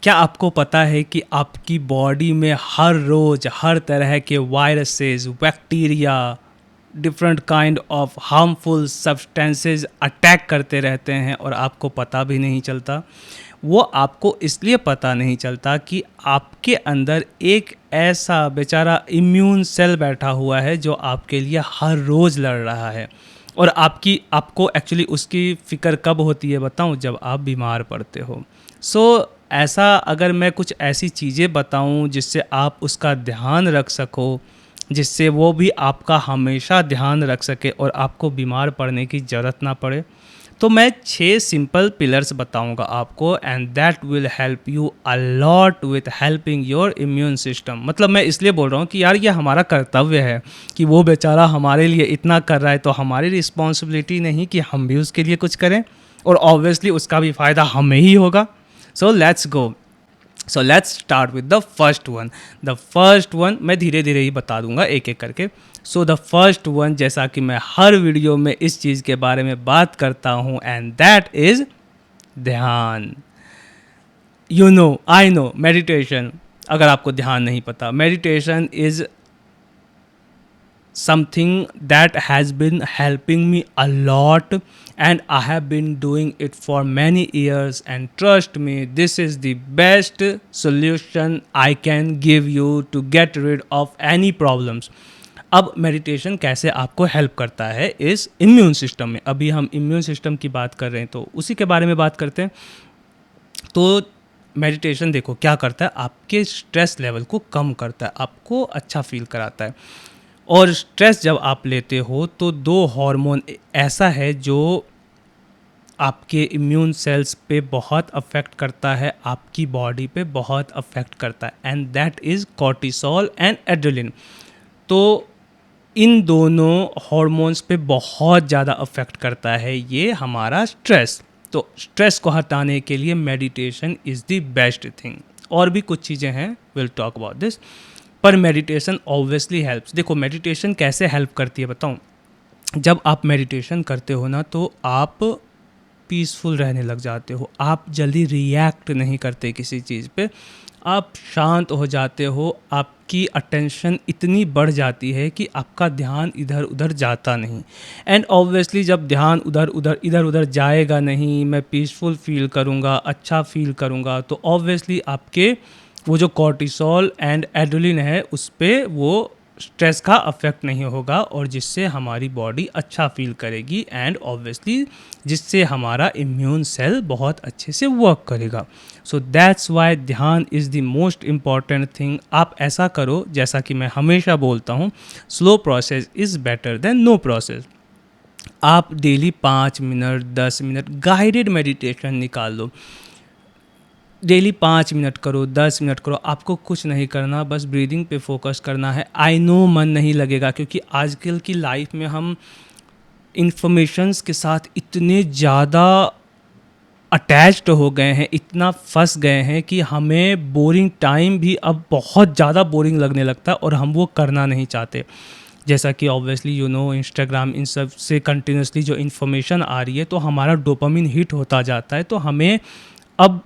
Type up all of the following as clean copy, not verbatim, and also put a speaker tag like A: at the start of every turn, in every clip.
A: क्या आपको पता है कि आपकी बॉडी में हर रोज हर तरह के viruses, bacteria, different kind of harmful substances attack करते रहते हैं और आपको पता भी नहीं चलता। वो आपको इसलिए पता नहीं चलता कि आपके अंदर एक ऐसा बेचारा इम्यून सेल बैठा हुआ है जो आपके लिए हर रोज़ लड़ रहा है। और आपको एक्चुअली उसकी फ़िक्र कब होती है बताऊं? जब आप बीमार पड़ते हो। ऐसा अगर मैं कुछ ऐसी चीज़ें बताऊं जिससे आप उसका ध्यान रख सको, जिससे वो भी आपका हमेशा ध्यान रख सके और आपको बीमार पड़ने की ज़रूरत ना पड़े, तो मैं 6 सिंपल पिलर्स बताऊंगा आपको, and that will help you a lot with helping your immune system. मतलब मैं इसलिए बोल रहा हूँ कि यार ये हमारा कर्तव्य है कि वो बेचारा हमारे लिए इतना कर रहा है, तो हमारी रिस्पॉन्सिबिलिटी नहीं कि हम भी उसके लिए कुछ करें, और ऑब्वियसली उसका भी फ़ायदा हमें ही होगा। So let's go. So let's start with the first one. The first one मैं धीरे धीरे ही बता दूंगा एक एक करके। सो द फर्स्ट वन, जैसा कि मैं हर वीडियो में इस चीज़ के बारे में बात करता हूँ, एंड दैट इज़ ध्यान। You know, I know, meditation. अगर आपको ध्यान नहीं पता, meditation is something that has been helping me a lot, and I have been doing it for many years, and trust me, this is the best solution I can give you to get rid of any problems. अब meditation कैसे आपको help करता है इस immune system में? अभी हम immune system की बात कर रहे हैं तो उसी के बारे में बात करते हैं। तो मेडिटेशन देखो क्या करता है, आपके स्ट्रेस लेवल को कम करता है, आपको अच्छा फील कराता है। और स्ट्रेस जब आप लेते हो तो 2 हार्मोन ऐसा है जो आपके इम्यून सेल्स पे बहुत अफेक्ट करता है, आपकी बॉडी पे बहुत अफेक्ट करता है, and that is cortisol and adrenaline. तो इन दोनों हार्मोन्स पे बहुत ज़्यादा अफेक्ट करता है ये हमारा स्ट्रेस। तो स्ट्रेस को हटाने के लिए meditation is the best thing. और भी कुछ चीज़ें हैं, विल टॉक अबाउट दिस, पर मेडिटेशन ऑब्वियसली हेल्प्स। देखो मेडिटेशन कैसे हेल्प करती है बताऊं? जब आप मेडिटेशन करते हो ना, तो आप पीसफुल रहने लग जाते हो, आप जल्दी रिएक्ट नहीं करते किसी चीज़ पे, आप शांत हो जाते हो, आपकी अटेंशन इतनी बढ़ जाती है कि आपका ध्यान इधर उधर जाता नहीं। एंड ऑब्वियसली जब ध्यान इधर उधर जाएगा नहीं, मैं पीसफुल फील करूँगा, अच्छा फील करूँगा, तो ऑब्वियसली आपके वो जो कॉर्टिसोल एंड एड्रेनलिन है उस पर वो स्ट्रेस का अफेक्ट नहीं होगा, और जिससे हमारी बॉडी अच्छा फील करेगी, एंड ऑब्वियसली जिससे हमारा इम्यून सेल बहुत अच्छे से वर्क करेगा। सो दैट्स वाई ध्यान is the most important thing. आप ऐसा करो, जैसा कि मैं हमेशा बोलता हूँ, slow process is better than no process. आप daily 5 minute 10 minute guided meditation निकाल लो। डेली 5 मिनट करो, 10 मिनट करो, आपको कुछ नहीं करना, बस ब्रीदिंग पे फोकस करना है। आई नो मन नहीं लगेगा, क्योंकि आजकल की लाइफ में हम इंफॉर्मेशंस के साथ इतने ज़्यादा अटैच्ड हो गए हैं, इतना फंस गए हैं कि हमें बोरिंग टाइम भी अब बहुत ज़्यादा बोरिंग लगने लगता है, और हम वो करना नहीं चाहते। जैसा कि ऑब्वियसली यू नो, इंस्टाग्राम इन सब से कंटिन्यूसली जो इन्फॉर्मेशन आ रही है, तो हमारा डोपामिन हिट होता जाता है, तो हमें अब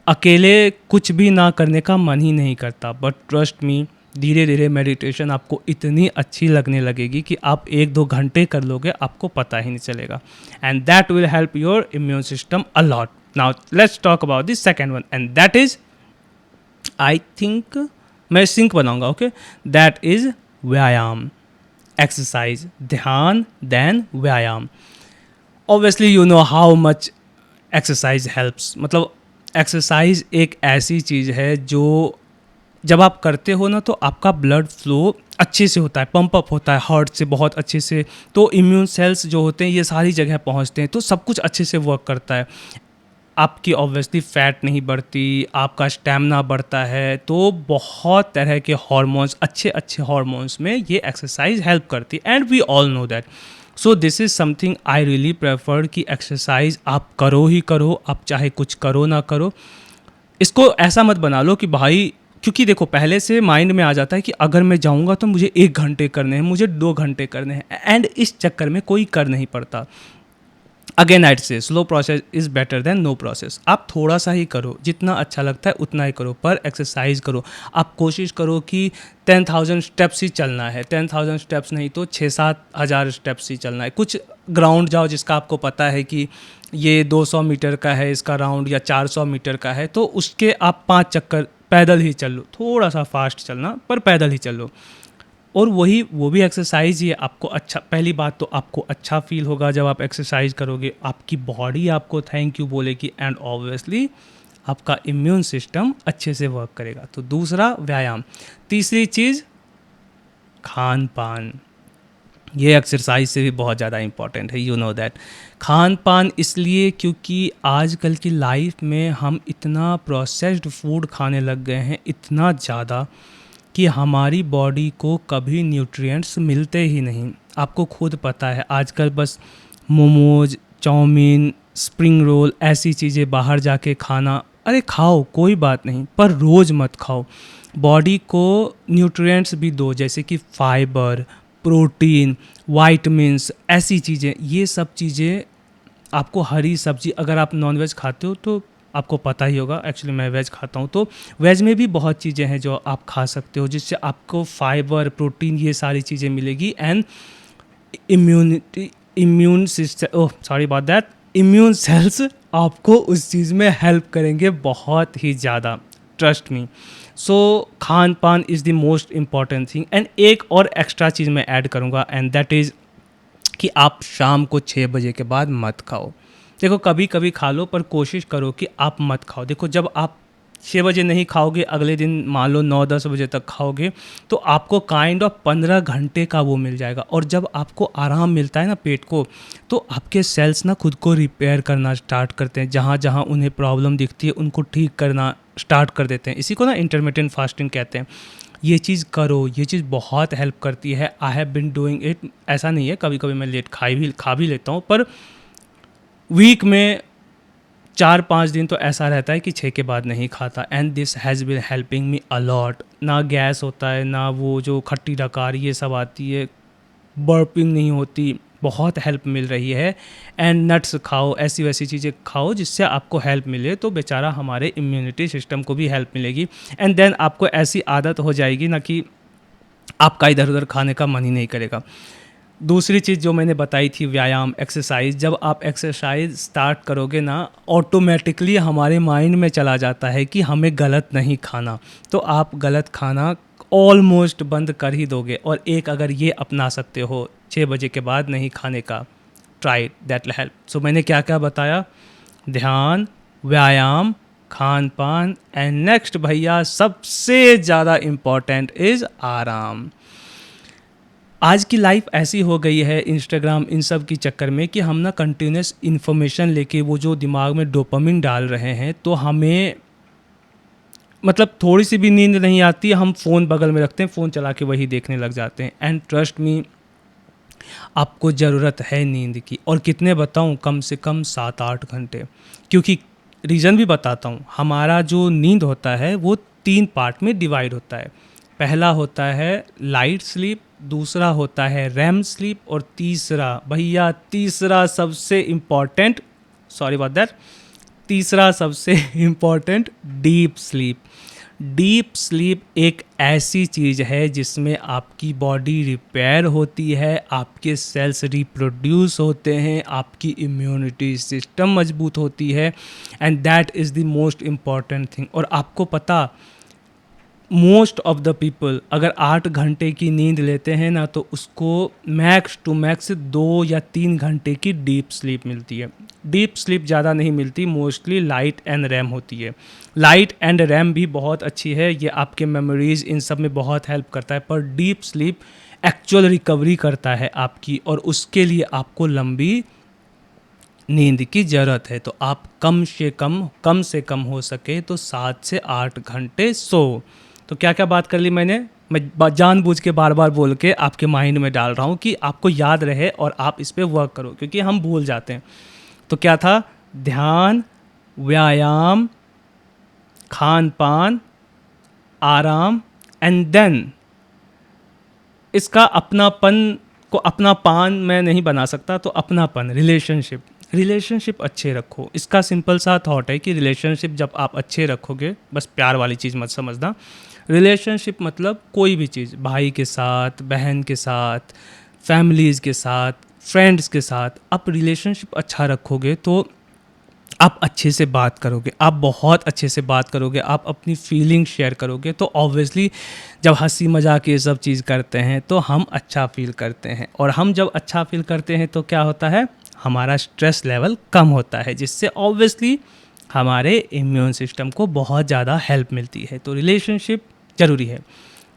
A: अकेले कुछ भी ना करने का मन ही नहीं करता। बट ट्रस्ट मी, धीरे धीरे मेडिटेशन आपको इतनी अच्छी लगने लगेगी कि आप 1-2 घंटे कर लोगे, आपको पता ही नहीं चलेगा, and that will help your immune system a lot. Now let's talk about the second one, and that is, I think मैं सिंक बनाऊंगा, ओके, दैट इज व्यायाम, एक्सरसाइज। ध्यान देन व्यायाम। Obviously you know how much exercise helps. मतलब exercise एक ऐसी चीज़ है जो जब आप करते हो ना, तो आपका ब्लड फ्लो अच्छे से होता है, पंप अप होता है हार्ट से बहुत अच्छे से, तो इम्यून सेल्स जो होते हैं ये सारी जगह पहुंचते हैं, तो सब कुछ अच्छे से वर्क करता है। आपकी ऑब्वियसली फैट नहीं बढ़ती, आपका स्टैमिना बढ़ता है, तो बहुत तरह के हार्मोन्स, अच्छे अच्छे हार्मोन्स में ये एक्सरसाइज हेल्प करती है, and we all know that. So this is something I really prefer कि एक्सरसाइज आप करो ही करो, आप चाहे कुछ करो ना करो। इसको ऐसा मत बना लो कि भाई, क्योंकि देखो पहले से माइंड में आ जाता है कि अगर मैं जाऊंगा तो मुझे 1 घंटे करने हैं, मुझे 2 घंटे करने हैं, एंड इस चक्कर में कोई कर नहीं पड़ता। Again I'd say slow process is better than no process. आप थोड़ा सा ही करो, जितना अच्छा लगता है उतना ही करो, पर एक्सरसाइज करो। आप कोशिश करो कि 10,000 स्टेप्स ही चलना है, 10,000 स्टेप्स नहीं तो 6-7 हज़ार स्टेप्स ही चलना है। कुछ ग्राउंड जाओ जिसका आपको पता है कि ये 200 मीटर का है इसका राउंड, या 400 मीटर का है, तो उसके आप 5 चक्कर पैदल ही चल लो। थोड़ा सा फास्ट चलना, पर पैदल ही चलो। और वो भी एक्सरसाइज ही है। आपको अच्छा, पहली बात तो आपको अच्छा फील होगा जब आप एक्सरसाइज करोगे, आपकी बॉडी आपको थैंक यू बोलेगी, एंड ऑब्वियसली आपका इम्यून सिस्टम अच्छे से वर्क करेगा। तो दूसरा व्यायाम। तीसरी चीज़ खान पान। ये एक्सरसाइज से भी बहुत ज़्यादा इंपॉर्टेंट है, यू नो दैट। खान पान इसलिए क्योंकि आजकल की लाइफ में हम इतना प्रोसेस्ड फूड खाने लग गए हैं, इतना ज़्यादा, कि हमारी बॉडी को कभी न्यूट्रिएंट्स मिलते ही नहीं। आपको खुद पता है आजकल बस मोमोज, चाउमीन, स्प्रिंग रोल, ऐसी चीज़ें बाहर जाके खाना। अरे खाओ, कोई बात नहीं, पर रोज़ मत खाओ। बॉडी को न्यूट्रिएंट्स भी दो, जैसे कि फाइबर, प्रोटीन, वाइटमिन्स, ऐसी चीज़ें। ये सब चीज़ें आपको, हरी सब्जी, अगर आप नॉनवेज खाते हो तो आपको पता ही होगा, एक्चुअली मैं वेज खाता हूँ, तो वेज में भी बहुत चीज़ें हैं जो आप खा सकते हो, जिससे आपको फाइबर, प्रोटीन, ये सारी चीज़ें मिलेगी। And immune system, oh sorry about that, immune cells आपको उस चीज़ में हेल्प करेंगे बहुत ही ज़्यादा, ट्रस्ट मी। सो खान पान is the most important thing. And एक और एक्स्ट्रा चीज़ मैं ऐड करूँगा, एंड दैट इज़ कि आप शाम को 6 बजे के बाद मत खाओ। देखो कभी कभी खा लो, पर कोशिश करो कि आप मत खाओ। देखो जब आप 6 बजे नहीं खाओगे, अगले दिन मान लो 9-10 बजे तक खाओगे, तो आपको काइंड ऑफ 15 घंटे का वो मिल जाएगा। और जब आपको आराम मिलता है ना पेट को, तो आपके सेल्स ना खुद को रिपेयर करना स्टार्ट करते हैं। जहाँ जहाँ उन्हें प्रॉब्लम दिखती है उनको ठीक करना स्टार्ट कर देते हैं। इसी को ना इंटरमिटेंट फास्टिंग कहते हैं। ये चीज़ करो, ये चीज़ बहुत हेल्प करती है। I have been doing it. ऐसा नहीं है, कभी कभी मैं लेट खा भी लेता हूँ, पर वीक में 4-5 दिन तो ऐसा रहता है कि 6 के बाद नहीं खाता। And this has been helping me a lot. ना गैस होता है, ना वो जो खट्टी डकार ये सब आती है, बर्पिंग नहीं होती, बहुत हेल्प मिल रही है। एंड नट्स खाओ, ऐसी वैसी चीज़ें खाओ जिससे आपको हेल्प मिले, तो बेचारा हमारे इम्यूनिटी सिस्टम को भी हेल्प मिलेगी। एंड देन आपको ऐसी आदत हो जाएगी ना कि आपका इधर उधर खाने का मन ही नहीं करेगा। दूसरी चीज़ जो मैंने बताई थी, व्यायाम, एक्सरसाइज। जब आप एक्सरसाइज स्टार्ट करोगे ना, ऑटोमेटिकली हमारे माइंड में चला जाता है कि हमें गलत नहीं खाना, तो आप गलत खाना ऑलमोस्ट बंद कर ही दोगे। और एक अगर ये अपना सकते हो 6 बजे के बाद नहीं खाने का, ट्राई, दैट विल हेल्प। सो मैंने क्या क्या बताया? ध्यान, व्यायाम, खान पान, एंड नेक्स्ट भैया सबसे ज़्यादा इम्पॉर्टेंट इज़ आराम। आज की लाइफ ऐसी हो गई है इंस्टाग्राम इन सब की चक्कर में कि हम ना कंटिन्यूस इन्फॉर्मेशन लेके वो जो दिमाग में डोपामिन डाल रहे हैं, तो हमें मतलब थोड़ी सी भी नींद नहीं आती, हम फ़ोन बगल में रखते हैं, फ़ोन चला के वही देखने लग जाते हैं। एंड ट्रस्ट मी, आपको ज़रूरत है नींद की। और कितने बताऊं? कम से कम 7-8 घंटे। क्योंकि रीज़न भी बताता हूँ, हमारा जो नींद होता है वो 3 पार्ट में डिवाइड होता है। पहला होता है लाइट स्लीप, दूसरा होता है रैम स्लीप, और तीसरा सबसे इम्पॉर्टेंट, सॉरी अबाउट दैट, तीसरा सबसे important, deep sleep. Deep sleep एक ऐसी चीज़ है जिसमें आपकी बॉडी रिपेयर होती है, आपके सेल्स रिप्रोड्यूस होते हैं, आपकी इम्यूनिटी सिस्टम मजबूत होती है, and that is the most important thing. और आपको पता, मोस्ट ऑफ द पीपल अगर 8 घंटे की नींद लेते हैं ना, तो उसको मैक्स टू मैक्स 2 या 3 घंटे की डीप स्लीप मिलती है। डीप स्लीप ज़्यादा नहीं मिलती, मोस्टली लाइट एंड रैम होती है। लाइट एंड रैम भी बहुत अच्छी है, ये आपके मेमोरीज इन सब में बहुत हेल्प करता है, पर डीप स्लीप एक्चुअल रिकवरी करता है आपकी, और उसके लिए आपको लंबी नींद की ज़रूरत है। तो आप कम से कम हो सके तो 7 से 8 घंटे सो। तो क्या क्या बात कर ली मैंने? मैं जानबूझ के बार बार बोल के आपके माइंड में डाल रहा हूँ कि आपको याद रहे और आप इस पर वर्क करो, क्योंकि हम भूल जाते हैं। तो क्या था? ध्यान, व्यायाम, खान पान, आराम, एंड देन इसका अपनापन को, अपना पान मैं नहीं बना सकता, तो अपनापन, रिलेशनशिप। रिलेशनशिप अच्छे रखो। इसका सिंपल सा थॉट है कि रिलेशनशिप जब आप अच्छे रखोगे, बस प्यार वाली चीज़ मत समझना, रिलेशनशिप मतलब कोई भी चीज़, भाई के साथ, बहन के साथ, फैमिलीज़ के साथ, फ्रेंड्स के साथ, आप रिलेशनशिप अच्छा रखोगे तो आप अच्छे से बात करोगे, आप बहुत अच्छे से बात करोगे, आप अपनी फीलिंग शेयर करोगे, तो ऑब्वियसली जब हंसी मजाक ये सब चीज़ करते हैं तो हम अच्छा फील करते हैं, और हम जब अच्छा फील करते हैं तो क्या होता है, हमारा स्ट्रेस लेवल कम होता है, जिससे ऑब्वियसली हमारे इम्यून सिस्टम को बहुत ज़्यादा हेल्प मिलती है। तो रिलेशनशिप ज़रूरी है।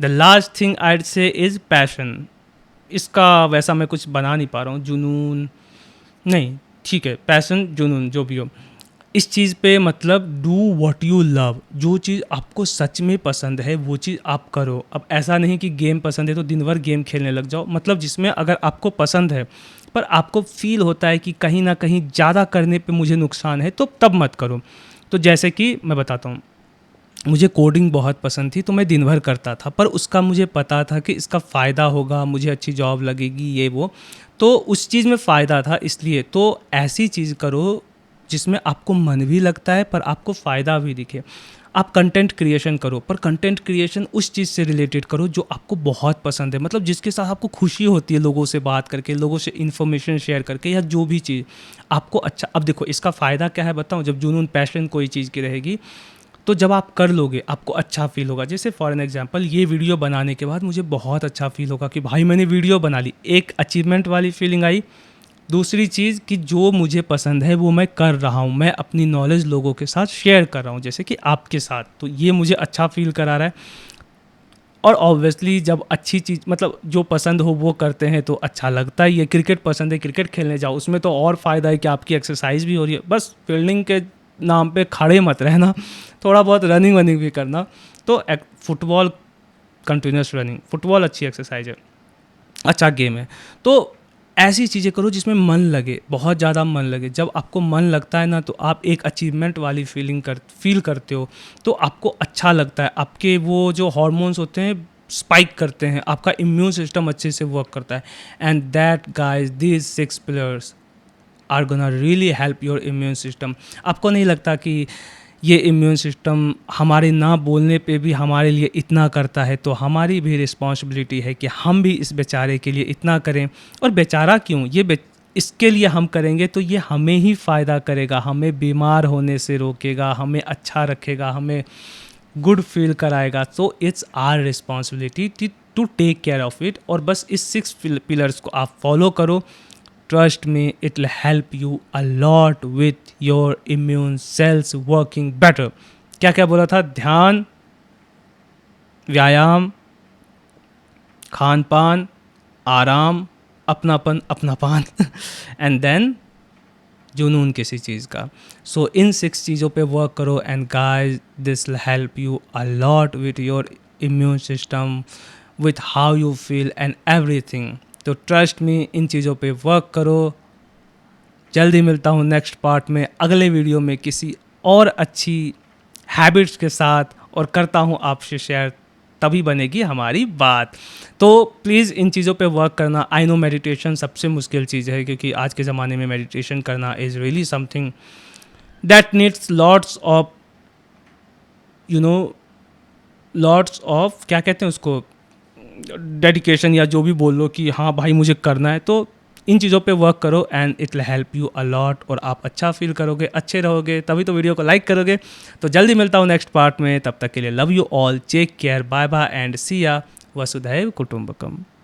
A: द लास्ट थिंग आईड से इज़ पैशन। इसका वैसा मैं कुछ बना नहीं पा रहा हूँ, जुनून नहीं, ठीक है, पैशन, जुनून, जो भी हो, इस चीज़ पे मतलब डू व्हाट यू लव। जो चीज़ आपको सच में पसंद है वो चीज़ आप करो। अब ऐसा नहीं कि गेम पसंद है तो दिन भर गेम खेलने लग जाओ, मतलब जिसमें अगर आपको पसंद है पर आपको फील होता है कि कहीं ना कहीं ज़्यादा करने पे मुझे नुकसान है, तो तब मत करो। तो जैसे कि मैं बताता हूँ, मुझे कोडिंग बहुत पसंद थी तो मैं दिन भर करता था, पर उसका मुझे पता था कि इसका फ़ायदा होगा, मुझे अच्छी जॉब लगेगी, ये वो, तो उस चीज़ में फ़ायदा था, इसलिए तो ऐसी चीज़ करो जिसमें आपको मन भी लगता है पर आपको फ़ायदा भी दिखे। आप कंटेंट क्रिएशन करो, पर कंटेंट क्रिएशन उस चीज़ से रिलेटेड करो जो आपको बहुत पसंद है, मतलब जिसके साथ आपको खुशी होती है, लोगों से बात करके, लोगों से इन्फॉर्मेशन शेयर करके, या जो भी चीज़ आपको अच्छा। अब देखो इसका फ़ायदा क्या है बताऊँ, जब जुनून पैशन कोई चीज़ की रहेगी तो जब आप कर लोगे आपको अच्छा फील होगा। जैसे फॉर एन एग्जांपल, ये वीडियो बनाने के बाद मुझे बहुत अच्छा फील होगा कि भाई मैंने वीडियो बना ली, एक अचीवमेंट वाली फीलिंग आई। दूसरी चीज़ कि जो मुझे पसंद है वो मैं कर रहा हूँ, मैं अपनी नॉलेज लोगों के साथ शेयर कर रहा हूँ, जैसे कि आपके साथ, तो ये मुझे अच्छा फील करा रहा है। और ऑब्वियसली जब अच्छी चीज़, मतलब जो पसंद हो वो करते हैं तो अच्छा लगता ही है। क्रिकेट पसंद है, क्रिकेट खेलने जाओ, उसमें तो और फ़ायदा है कि आपकी एक्सरसाइज भी हो रही है। बस फील्डिंग के नाम पे खड़े मत रहना, थोड़ा बहुत रनिंग वनिंग भी करना। तो फुटबॉल, कंटिन्यूस रनिंग, फुटबॉल अच्छी एक्सरसाइज है, अच्छा गेम है। तो ऐसी चीज़ें करो जिसमें मन लगे, बहुत ज़्यादा मन लगे। जब आपको मन लगता है ना तो आप एक अचीवमेंट वाली फील करते हो, तो आपको अच्छा लगता है, आपके वो जो हार्मोन्स होते हैं स्पाइक करते हैं, आपका इम्यून सिस्टम अच्छे से वर्क करता है। And that guys, these 6 pillars are gonna really help your immune system. आपको नहीं लगता कि ये इम्यून सिस्टम हमारे ना बोलने पे भी हमारे लिए इतना करता है, तो हमारी भी रिस्पॉन्सिबिलिटी है कि हम भी इस बेचारे के लिए इतना करें। और बेचारा क्यों, इसके लिए हम करेंगे तो ये हमें ही फ़ायदा करेगा, हमें बीमार होने से रोकेगा, हमें अच्छा रखेगा, हमें गुड फील कराएगा। So it's our responsibility to take care of it. और बस इस 6 पिलर्स को आप फॉलो करो, trust me, it will help you a lot with your immune cells working better। क्या क्या बोला था, ध्यान, व्यायाम, खान पान, आराम, अपनापन, अपनापान एंड देन जुनून किसी चीज़ का। सो इन 6 चीज़ों पे वर्क करो and guys, this will help you a lot with your immune system, with how you feel and everything. तो ट्रस्ट मी, इन चीज़ों पे वर्क करो। जल्दी मिलता हूँ नेक्स्ट पार्ट में, अगले वीडियो में किसी और अच्छी हैबिट्स के साथ, और करता हूँ आपसे शेयर, तभी बनेगी हमारी बात। तो प्लीज़ इन चीज़ों पे वर्क करना। आई नो मेडिटेशन सबसे मुश्किल चीज़ है, क्योंकि आज के ज़माने में मेडिटेशन करना is really something that needs lots of, you know, lots of, क्या कहते हैं उसको, डेडिकेशन, या जो भी बोल लो कि हाँ भाई मुझे करना है। तो इन चीज़ों पे वर्क करो and it will help you a lot, और आप अच्छा फील करोगे, अच्छे रहोगे, तभी तो वीडियो को लाइक करोगे। तो जल्दी मिलता हूँ नेक्स्ट पार्ट में, तब तक के लिए love you all, take care, bye bye and see ya, वसुधैव कुटुंबकम।